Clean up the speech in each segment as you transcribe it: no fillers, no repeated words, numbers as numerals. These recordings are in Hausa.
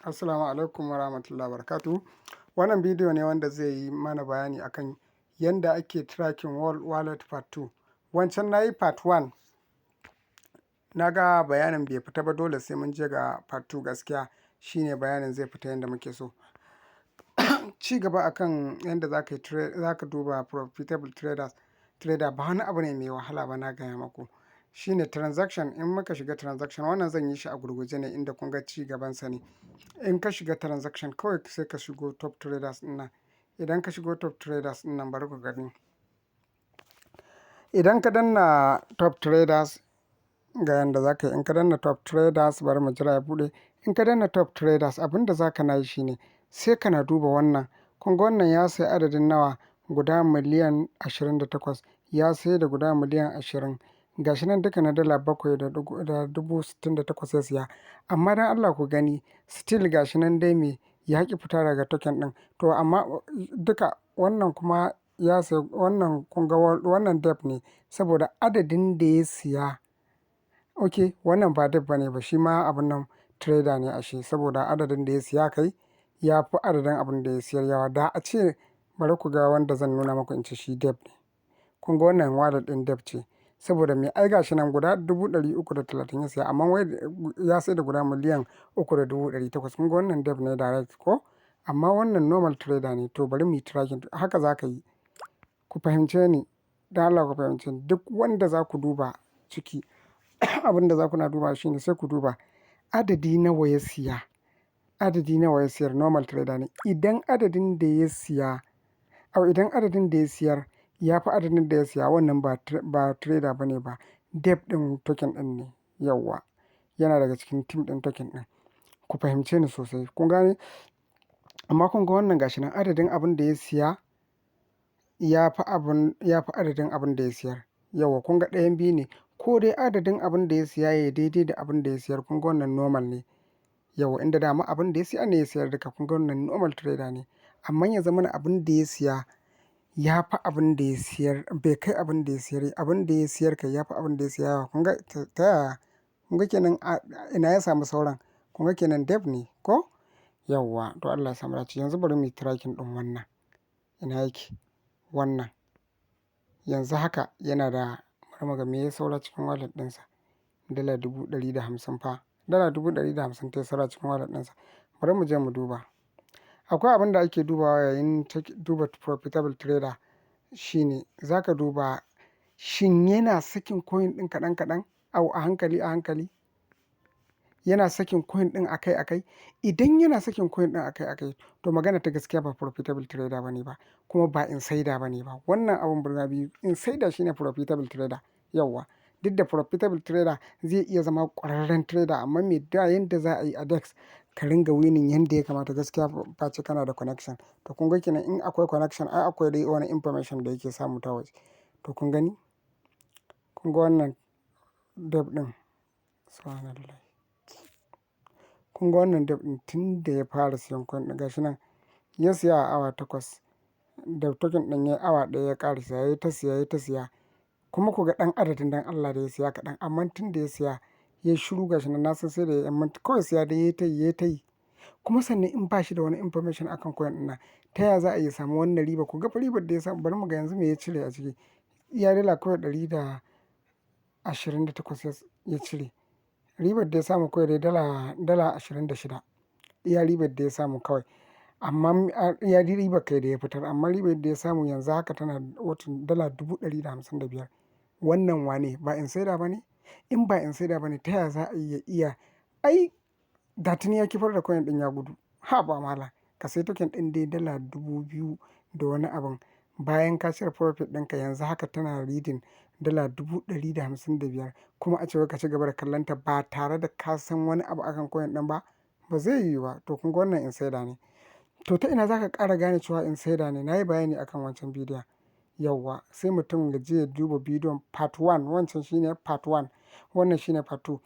Assalamu alaikum wa rahmatullahi wa barakatuhu. Wannan bidiyo ne wanda zai yi mana bayani akan yanda ake tracking wallet part 2. Wancan na yi part 1, na ga bayanin bai fita ba, dole sai mun je ga part 2 gaskiya shine bayanin zai fita yanda muke so. Ci gaba akan yanda za ka duba profitable trader ba wani abu ne mai wahala ba, na gaya maku. Shine transaction. In muka shiga transaction, wannan zan yi shi a gurguje ne inda kun ga ci gabansa ne. In ka shiga transaction kawai sai ka shigo top traders ɗin nan. Idan ka shigo top traders ɗin nan, bari ku gani. Idan ka danna top traders, ga yanda za ka yi. In ka danna top traders, bari mu jira ya buɗe. In ka danna top traders, abin da za ka na yi shi ne sai kana duba wannan. Kun ga wannan ya sayi adadin nawa? Guda miliyan 28. Ya sai da guda miliyan 20. Gashi nan duka na dala 7,068 ya siya. Amma dan Allah ku gani, still gashi nan dai me ya ƙi fita daga token ɗin. To amma duka wannan kuma ya sayi wannan, kun ga wannan dep ne saboda adadin da ya siya. Ok, wannan ba dep bane ba, shi ma abin nan trader ne ashe, saboda adadin da ya siya kai ya fi adadin abin da ya siyar yawa. Da a ce bari ku ga wanda zan nuna muku in ce shi dep ne. Kun ga wannan wallet ɗin dep ce. Saboda me? Ai gashi nan guda 330 ya siya, amma wai ya sai da guda miliyan 3,800. Kun ga wannan dep ne direct ko? Amma wannan normal trader ne. To bari mu yi tracking. Haka za ka yi. Ku fahimce ni. Dan Allah ku fahimce ni. Duk wanda za ku duba ciki, abin da za ku na duba shi ne sai ku duba adadi nawa ya siya. Adadi nawa ya siyar, normal trader ne. Idan adadin da ya siya, idan adadin da ya siyar ya fi adadin da ya siya, wannan ba trader bane ba, dep ɗin token ɗin ne. Yawwa. Yana daga cikin team ɗin token ɗin. Ku fahimce ni sosai. Kun gane? Amma kun ga wannan gashi nan adadin abin da ya siya ya fi adadin abin da ya siyar. Yawwa, kun ga ɗayan biyu ne. Ko dai adadin abin da ya siya ya daidai da abin da ya siyar. Kun ga wannan normal ne. Yawwa, inda dama abin da ya siya ne ya siyar duka. Kun ga wannan normal trader ne. Amma ya zamana abin da ya siya ya fi abin da ya siyar, bai kai abin da ya siyar. Abin da ya siyar kai ya fi abin da ya siya yawa. Kun ga ta yaya? Kun ga kenan ina ya samu sauran? Kun ga kenan dep ne ko? Yawwa, to Allah ya samu dace. Yanzu bari mu yi tracking ɗin wannan. Ina yake? Wannan. Yanzu haka yana da, bari mu ga me ya saura cikin wallet ɗinsa. Dala 150 fa. Dala 150 ta yi saura cikin wallet ɗinsa. Bari mu je mu duba. Akwai abin da ake dubawa yayin duba profitable trader. Shine za ka duba shin yana sakin coin ɗin kaɗan kaɗan, a hankali a hankali. Yana sakin coin ɗin akai akai. Idan yana sakin coin ɗin akai akai, to magana ta gaskiya ba profitable trader bane ba, kuma ba insider bane ba. Wannan abun burga biyu, insider shine profitable trader. Yawwa. Duk da profitable trader zai iya zama ƙwararren trader, amma me da yanda za a yi a DEX ka ringa winning yanda ya kamata gaskiya face kana da connection. To kun ga kenan in akwai connection, ai akwai dai wani information da yake samu ta waje. To kun gani? Kun ga wannan dep ɗin. Subhanallah. Kun ga wannan dep ɗin tun da ya fara siyan coin ɗin gashi nan. Ya siya a awa 8. Da token ɗin ya yi awa 1 ya ƙara siya, ya yi ta siya, ya yi ta siya. Kuma ku ga ɗan adadin dan Allah da ya siya kaɗan. Amma tun da ya siya, ya yi shiru gashi nan, na san sai da ya yi kawai siya da ya yi ta yi, ya yi ta yi. Kuma sannan in ba shi da wani information akan coin ɗin nan, ta yaya za a iya samu wannan riba? Ku ga ribar da ya samu, bari mu ga yanzu me ya cire a ciki. Iya dala kawai 128 ya cire. Ribar da ya samu kawai dai dala 26. Iya ribar da ya samu kawai. Amma iya ribar kai da ya fitar, amma ribar da ya samu yanzu haka tana watan dala 155. Wannan wane? Ba insider ba ne? In ba insider ba ne, ta yaya za a iya? Ai, da tuni ya kifar da coin ɗin ya gudu. Ha ba mala. Ka sai token ɗin dai dala 2,000 da wani abin. Bayan ka cire profit ɗinka yanzu haka tana reading dala 155. Kuma a ce wai ka ci gaba da kallonta ba tare da ka san wani abu akan coin ɗin ba, ba zai yiwu ba. To kun ga wannan insider ne. To ta ina za ka ƙara gane cewa insider ne? Na yi bayani akan wancan bidiyon. Yawwa, sai mutum ya je ya duba bidiyon part 1. Wancan shine part 1. Wannan shine part 2.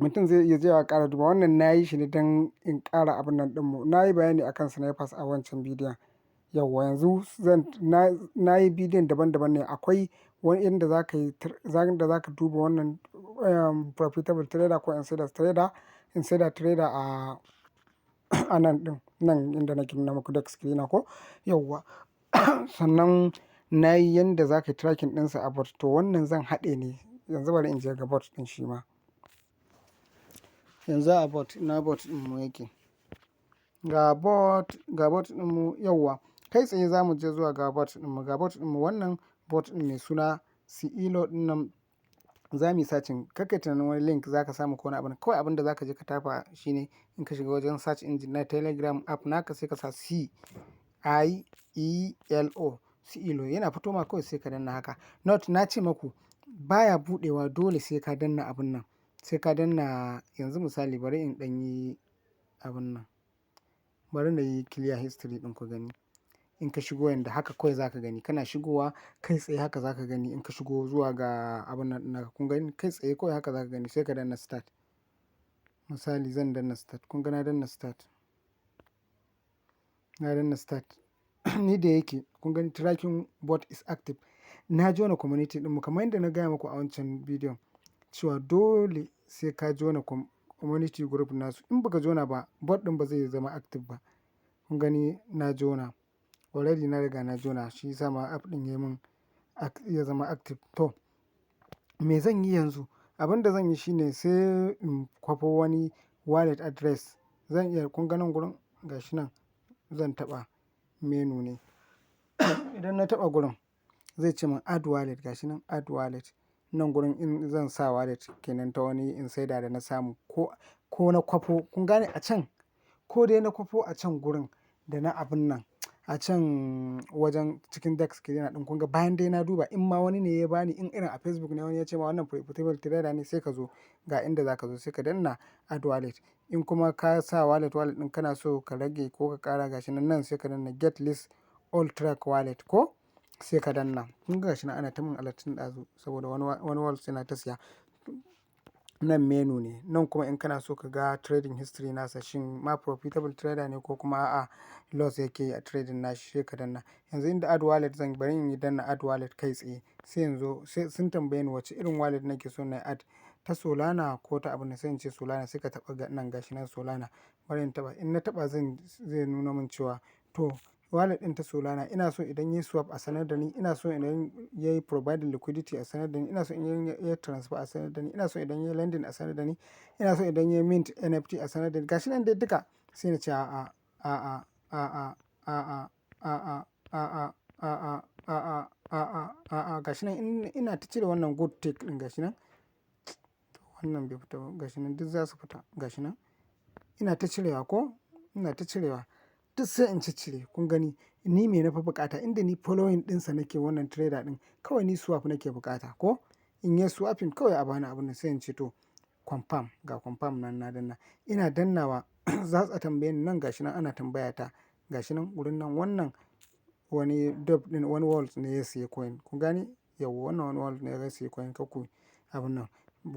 Mutum zai iya je ya ƙara duba. Wannan na yi shi ne don in ƙara abin nan ɗinmu. Na yi bayani akan snipers a wancan bidiyon. Yawwa, yanzu na yi bidiyon daban-daban ne. Akwai wani inda za ka duba wannan profitable trader ko insider trader a a nan ɗin, nan inda nake nuna muku desk screener ko yawwa. Sannan na yi yanda za ka yi tracking ɗinsa a bot, to wannan zan haɗe ne. Yanzu bari in je ga bot ɗin shi ma. Yanzu a bot, ina bot ɗin mu yake? Ga bot ɗin mu yawwa. Kai tsaye za mu je zuwa ga bot ɗin mu. Ga bot ɗin mu, wannan bot ɗin mai suna CEO ɗin nan za mu yi searching. Kar kai tunanin wani link za ka samu ko wani abu. Kawai abin da za ka je ka tafa shine in ka shiga wajen search engine na Telegram app naka sai ka sa CIELO, CIELO yana fito ma kawai sai ka danna haka. Not na ce maku baya buɗewa, dole sai ka danna abun nan. Sai ka danna, yanzu misali bari in ɗan yi abun nan. Bari na yi clear history ɗin ku gani. In ka shigo yanda haka kawai za ka gani. Kana shigowa kai tsaye haka za ka gani. In ka shigo zuwa ga abun nan naka, kun gani kai tsaye kawai haka za ka gani. Sai ka danna start. Misali zan danna start. Kun ga na danna start. Na danna start. Ni da yake kun gani tracking bot is active. Na jona community ɗin mu kamar yadda na gaya muku a wancan bidiyon cewa dole sai ka jona community group nasu. In baka jona ba, bot ɗin ba zai zama active ba. Kun gani na jona. Already na riga na jona, shi yasa ma app ɗin ya zama active. To me zan yi yanzu? Abin da zan yi shine sai in kwafo wani wallet address. Zan iya, kun ga nan gurin gashi nan zan taɓa menu ne. Idan na taɓa gurin zai ce min add wallet, gashi nan add wallet. Nan gurin in zan sa wallet kenan ta wani insider da na samu ko na kwafo. Kun gane a can ko dai na kwafo a can gurin da na abun nan a can wajen cikin desk screener ɗin. Kun ga bayan dai na duba in ma wani ne ya bani, in irin a Facebook ne wani ya ce ma wannan profitable trader ne, sai ka zo ga inda za ka zo sai ka danna add wallet. In kuma ka sa wallet ɗin kana so ka rage ko ka ƙara, gashi nan sai ka danna get list all track wallet ko sai ka danna. Kun ga gashi nan ana ta min alert tun ɗazu saboda wani wallet yana ta siya. Nan menu ne. Nan kuma in kana so ka ga trading history nasa, shin ma profitable trader ne ko kuma a'a loss yake yi a trading nashi, sai ka danna. Yanzu inda add wallet zan bari in yi danna add wallet kai tsaye. Sai yanzu sun tambaye ni wace irin wallet nake so na add, ta Solana ko ta abun nan, sai in ce Solana. Sai ka taɓa nan gashi nan Solana. Bari in taɓa. In na taɓa zai nuna min cewa to wallet ɗin ta Solana ina so idan yayi swap a sanar da ni, ina so idan yayi providing liquidity a sanar da ni, ina so in yayi transfer a sanar da ni, ina so idan yayi lending a sanar da ni, ina so idan yayi mint NFT a sanar da ni. Gashi nan dai duka sai na ce a'a, a'a, a'a, a'a, a'a, a'a, a'a, a'a, a'a, a'a. Gashi nan ina ta cire wannan good tick ɗin gashi nan. Wannan bai fita ba, gashi nan duk za su fita gashi nan. Ina ta cirewa ko? Ina ta cirewa. Duk sai in ciccire. Kun gani ni me na fi buƙata, inda ni following ɗinsa nake wannan trader ɗin. Kawai ni swap nake buƙata ko in yi swapping kawai a bani abun nan, sai in ce to confirm. Ga confirm nan na danna. Ina dannawa za su tambaye ni nan gashi nan ana tambaya ta. Gashi nan wurin nan wannan wani dub ɗin, wani wallet ne ya siya coin. Kun gani? Yawwa wannan wani wallet ne ya siya coin. Kakku abun nan.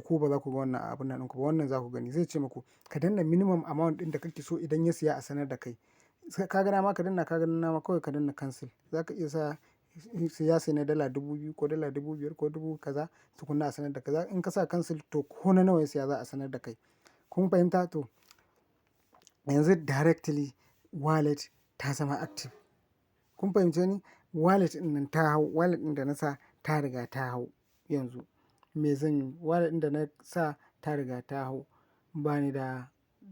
Ku ba za ku ga wannan abun nan ɗinku ba. Wannan za ku gani. Zai ce muku ka danna minimum amount ɗin da kake so idan ya siya a sanar da kai. Ka ga dama ka danna, ka ga dama kawai ka danna cancel. Za ka iya sa ya sai na dala 2000 ko dala 5000 ko dubu kaza tukunna a sanar da kai. In ka sa cancel to ko na nawa ya siya za a sanar da kai. Kun fahimta? To yanzu directly wallet ta zama active. Kun fahimce ni? Wallet ɗin nan ta hau. Wallet ɗin da na sa ta riga ta hau yanzu. Me zan yi? Wallet ɗin da na sa ta riga ta hau. Ba ni da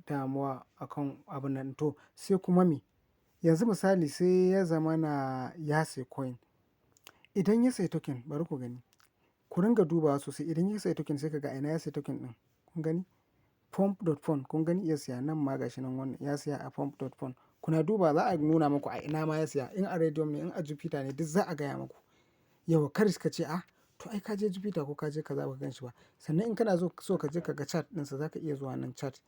damuwa akan abun nan. To sai kuma me? Yanzu misali sai ya zama na ya sai coin. Idan ya sai token, bari ku gani. Ku ringa dubawa sosai. Idan ya sai token sai ka ga ina ya sai token ɗin. Kun gani? Pump.fund. Kun gani ya siya nan ma gashi nan wannan ya siya a pump.fund. Kuna duba za a nuna muku a ina ma ya siya. In a Radium ne, in a Jupiter ne, duk za a gaya muku. Yau kar ka ce to ai ka je Jupiter ko ka je kaza ba ka gan shi ba. Sannan in kana so ka je ka ga chart ɗinsa za ka iya zuwa nan chat.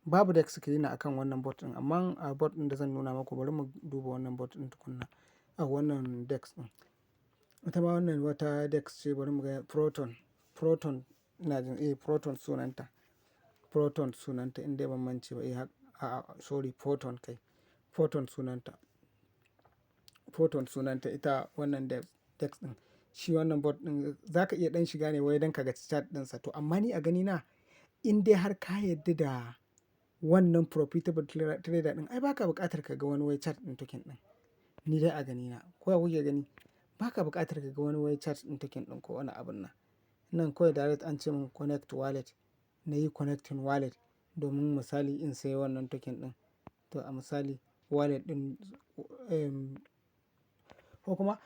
Babu desk screener akan wannan bot ɗin, amma a bot ɗin da zan nuna muku bari mu duba wannan bot ɗin tukunna. A wannan desk ɗin. Ita ma wannan wata desk ce, bari mu ga Proton ina jin Proton sunanta. Proton sunanta in dai ban mance ba. Sorry Proton kai. Proton sunanta. Proton sunanta ita wannan desk ɗin. Shi wannan bot ɗin za ka iya ɗan shiga ne wai don ka ga chat ɗinsa. To amma ni a ganina in dai har ka yarda da wannan profitable trader ɗin ai baka buƙatar ka ga wani wai chart ɗin token ɗin. Ni dai a ganina ko ya kuke gani baka buƙatar ka ga wani wai chart ɗin token ɗin ko wani abun nan. Nan kawai direct an ce min connect wallet na yi connecting wallet domin misali in sayi wannan token ɗin. To a misali wallet ɗin ko kuma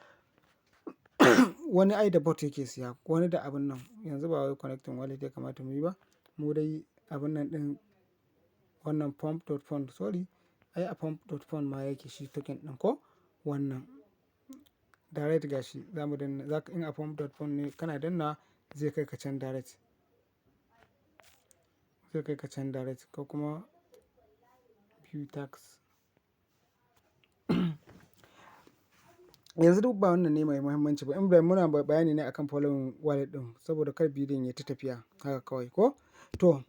wani ai da bot yake siya wani da abun nan yanzu ba wai connecting wallet ya kamata mu yi ba. Mu dai abun nan ɗin wannan pump.fund sorry ai a pump.fund ma yake shi token ɗin ko wannan direct gashi za mu danna zaka in a pump.fund ne kana danna zai kai ka can direct. Zai kai ka can direct ko kuma view tax. Yanzu duk ba wannan ne mai muhimmanci ba in bai muna bayani ne akan following wallet ɗin saboda kar bidiyon ya ta tafiya haka kawai ko. To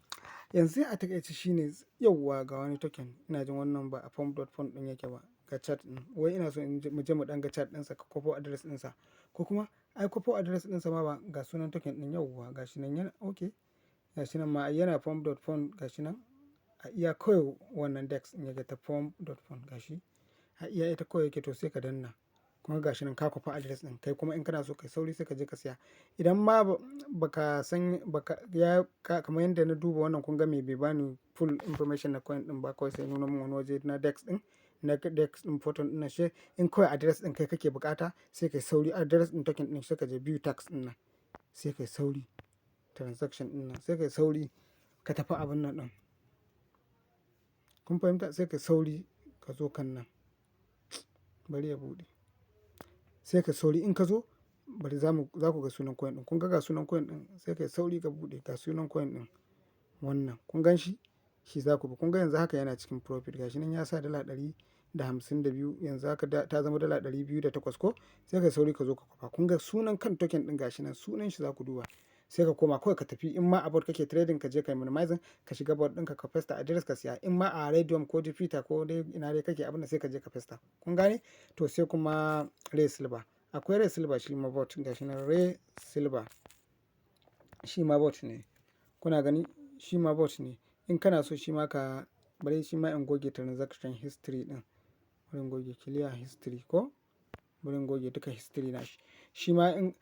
yanzu a takaice shine yauwa ga wani token ina jin wannan ba a pump.fund ɗin yake ba ga chat ɗin wai ina so mu je mu ɗan ga chat ɗinsa ka kwafo address ɗinsa ko kuma ai kwafo address ɗinsa ma ba ga sunan token ɗin yauwa ga shi nan yana okay ga shi nan ma yana pump.fund ga shi nan a iya kawai wannan dex ɗin yake ta pump.fund ga shi a iya ita kawai yake to sai ka danna kuma ga shi nan ka kwafa address ɗin kai kuma in kana so kai sauri sai ka je ka siya idan ma baka san baka ya kamar yadda na duba wannan kun ga me bai bani full information na coin ɗin ba kawai sai nuna min wani waje na dex ɗin na dex ɗin photon ɗin na she in kawai address ɗin kai kake bukata sai kai sauri address ɗin token ɗin sai ka je view tax ɗin nan sai kai sauri transaction ɗin nan sai kai sauri ka tafi abin nan ɗin kun fahimta sai kai sauri ka zo kan nan bari ya buɗe sai ka sauri in ka zo bari za ku ga sunan coin ɗin kun ga sunan coin ɗin sai kai sauri ka buɗe ga sunan coin ɗin wannan kun gan shi za ku bi kun ga yanzu haka yana cikin profit gashi nan ya sa $152 yanzu haka ta zama $208 ko sai ka sauri ka zo ka kwafa kun ga sunan kan token ɗin gashi nan sunan shi za ku duba sai ka koma kawai ka tafi in ma a bot kake trading ka je kai minimizing ka shiga bot ɗinka ka festa address ka siya in ma a radium ko jupiter ko dai ina dai kake abin da sai ka je ka festa kun gane to sai kuma ray silver akwai ray silver shi ma bot gashi nan ray silver shi ma bot ne kuna gani shi ma bot ne in kana so shi ma ka bari shi ma in goge transaction history din bari in goge clear history ko bari in goge duka history na shi ma in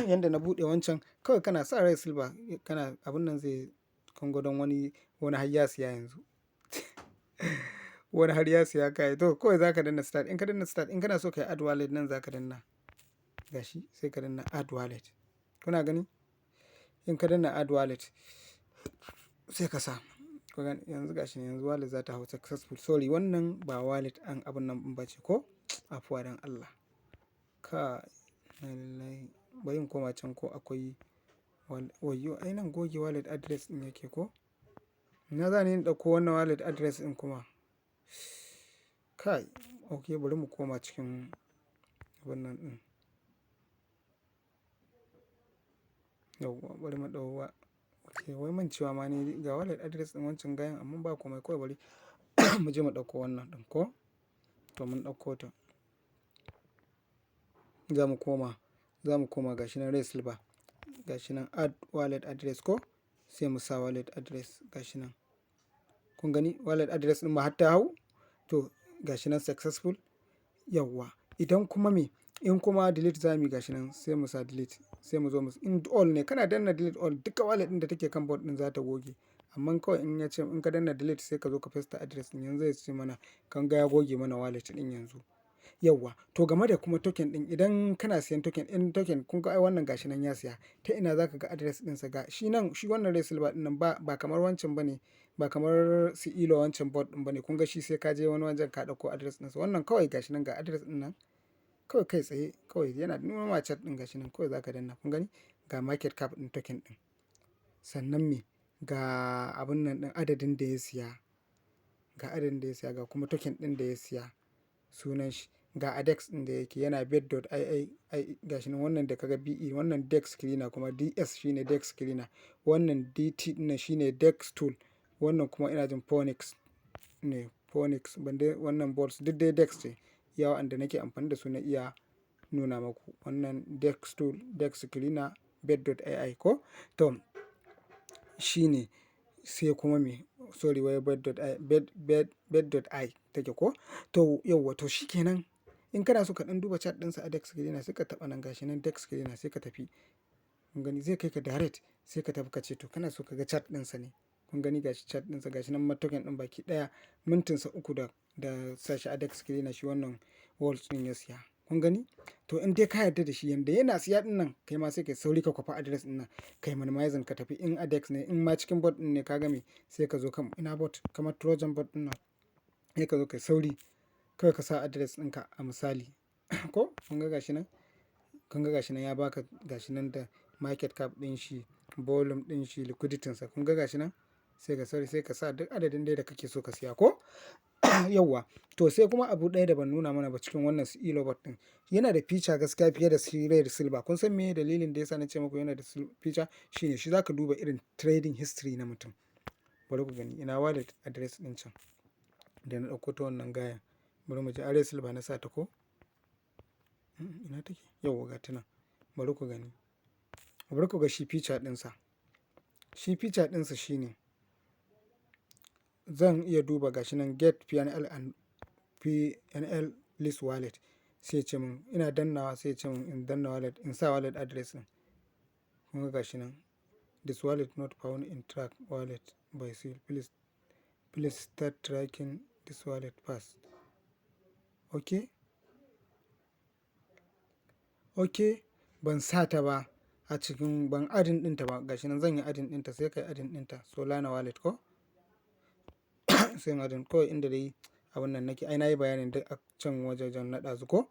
yanda na bude wancan kawai kana sa ray silver kana abun nan zai kongo don wani har ya siya yanzu wani har ya siya kai to kawai zaka danna start in ka danna start in kana so kai add wallet nan zaka danna gashi sai ka danna add wallet kuna gani in ka danna add wallet sai ka sa yanzu gashi yanzu wallet za ta hau successful sorry wannan ba wallet an abun nan ba ce ko afuwa dan Allah ka lallai bari in koma can ko akwai wayo ai nan goge wallet address din yake ko ina za ni in dauko wannan wallet address din kuma kai okay bari mu koma cikin wannan din yauwa bari mu dauwa okay wai man cewa ma ne ga wallet address din wancan gayan amma ba komai kawai bari mu je mu dauko wannan din ko to mun dauko ta za mu koma gashi nan ray silver gashi nan add wallet address ko sai mu sa wallet address gashi nan kun gani wallet address din ma har ta hau to gashi nan successful yawwa idan kuma me in kuma delete zamu gashi nan sai mu sa delete sai mu zo mu in all ne kana danna delete all duka wallet din da take kan board din za ta goge amma kawai in ya ce in ka danna delete sai ka zo ka paste address din yanzu zai ce mana kan ga ya goge mana wallet din yanzu yawwa to game da kuma token din idan kana siyan token in token kun ga ai wannan gashi nan ya siya ta ina zaka ga address din sa ga shi nan shi wannan ray silver din nan ba kamar wancan bane ba kamar su ilo wancan bot din bane kun ga shi sai ka je wani wajen ka dauko address din sa wannan kawai gashi nan ga address din nan kawai kai tsaye kawai yana nuna ma chat din gashi nan kawai zaka danna kun gani ga market cap din token din sannan me ga abun nan din adadin da ya siya ga kuma token din da ya siya sunan shi ga adex din da yake yana bet.ii gashi nan wannan da kaga be wannan dex cleaner kuma ds shine dex cleaner wannan dt din shine dex tool wannan kuma ina jin phoenix ne phoenix bande wannan bots duk dai dex ce iya wanda nake amfani da su na iya nuna maku wannan dex tool dex cleaner bet.ai ko to shine sai kuma me sorry wai bed.i take ko. To yauwa to shikenan in kana so ka dan duba chat ɗinsa a desk cleaner sai ka taɓa nan gashi nan desk cleaner sai ka tafi. Kun gani zai kai ka direct sai ka tafi ka ce to kana so ka ga chat ɗinsa ne. Kun gani gashi chat ɗinsa gashi nan token ɗin baki ɗaya mintinsa 3 da sashi a desk cleaner shi wannan walls ɗin ya siya. Kun gani? To in dai ka yarda da shi yanda yana siya ɗin nan kai ma sai kai sauri ka kwafa address ɗin nan kai minimizing ka tafi in a desk ne in ma cikin bot ɗin ne ka game sai ka zo kan ina bot kamar Trojan bot ɗin nan sai ka zo kai sauri kawai ka sa address ɗinka a misali ko kun ga gashi nan. Kun ga gashi nan ya baka gashi nan da market cap ɗin shi, volume ɗin shi, liquidity sa. Kun ga gashi nan sai ka sauri sai ka sa duk adadin dai da kake so ka siya ko. Yauwa to sai kuma abu ɗaya da ban nuna mana ba cikin wannan elo bot ɗin yana da feature gaskiya fiye da red silver. Kun san me dalilin da yasa na ce muku yana da feature shine shi zaka duba irin trading history na mutum. Bari ku gani ina wallet address ɗin can da na ɗauko ta wannan gayan. Bari mu je red silver na sa ta ko. Ina take? Yauwa ga ta nan. Bari ku gani. Bari ku ga shi feature ɗinsa. Shi feature ɗinsa shine zan iya duba gashi nan get PNL and PNL list wallet sai ce min ina dannawa sai ce min in danna wallet in sa wallet address ɗin. Kun ga gashi nan this wallet not found in track wallet by seal please start tracking this wallet fast. Okay ban sa ta ba a cikin ban adin ɗinta ba gashi nan zan yi adin ɗinta sai kai adin ɗinta Solana wallet ko. Sai in adin kawai inda dai abin nan nake ai na yi bayanin duk a can wajajen na ɗazu ko.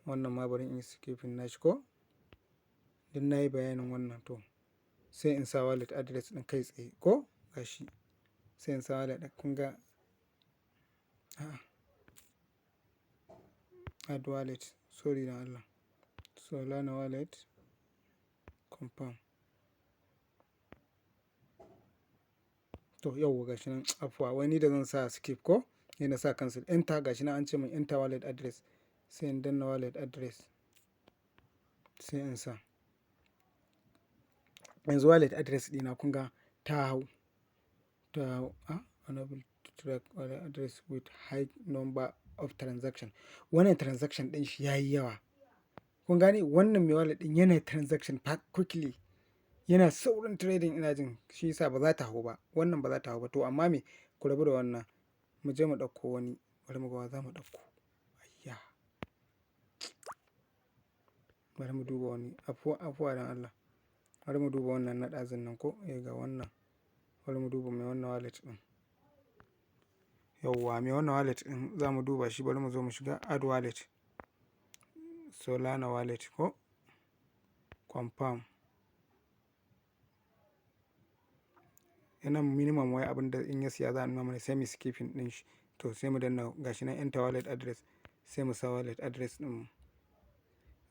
Wannan ma bari in yi skipping nashi ko. Duk na yi bayanin wannan to sai in sa wallet address ɗin kai tsaye ko gashi sai in sa wallet ɗin kun ga add wallet sorry na Allah Solana wallet confirm. To yauwa gashi nan afuwa wai ni da zan sa skip ko sai na sa cancel enter gashi nan an ce min enter wallet address sai in danna wallet address sai in sa. Yanzu wallet address ɗina kun ga ta hau unable to track wallet address with high number of transaction. Wannan transaction ɗin shi yayi yawa. Kun gane wannan mai wallet ɗin yana transaction quickly yana saurin trading ina jin shi yasa ba za ta hau ba wannan ba za ta hau ba to amma me ku rabu da wannan mu je mu ɗauko wani bari mu ga wa za mu ɗauko. Ayya bari mu duba wani afuwa dan Allah bari mu duba wannan na ɗazun nan ko ga wannan bari mu duba mai wannan wallet ɗin. Yauwa mai wannan wallet ɗin za mu duba shi bari mu zo mu shiga add wallet Solana wallet ko confirm. Yana minimum wai abin da in ya siya za a nuna mana sai mu skipping ɗin shi to sai mu danna gashi nan enter wallet address sai mu sa wallet address ɗin mu.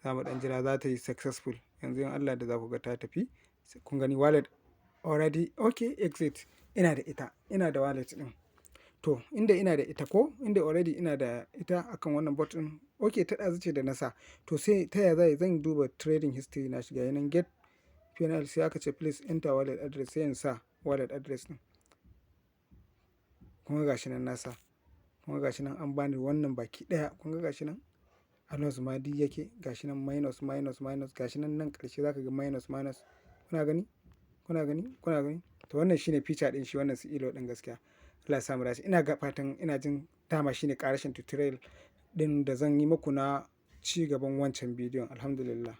Za mu ɗan jira za ta yi successful yanzu in Allah da za ku ga ta tafi. Kun gani wallet already okay exit ina da ita ina da wallet ɗin. To inda ina da ita ko inda already ina da ita akan wannan bot ɗin okay ta ɗazu ce da na sa to sai ta yaya zan duba trading history na shiga yanan get PNL sai aka ce please enter wallet address sai in sa wallet address ɗin. Kun ga gashi nan na sa kun ga gashi nan an bani wannan baki ɗaya kun ga gashi nan almost ma duk yake gashi nan minus gashi nan ƙarshe za ka ga minus kuna gani to wannan shine feature ɗin shi wannan elo ɗin gaskiya. Allah ya samu dace ina ga fatan ina jin dama shine ƙarashin tutorial ɗin da zan yi muku na ci gaban wancan bidiyon alhamdulillah.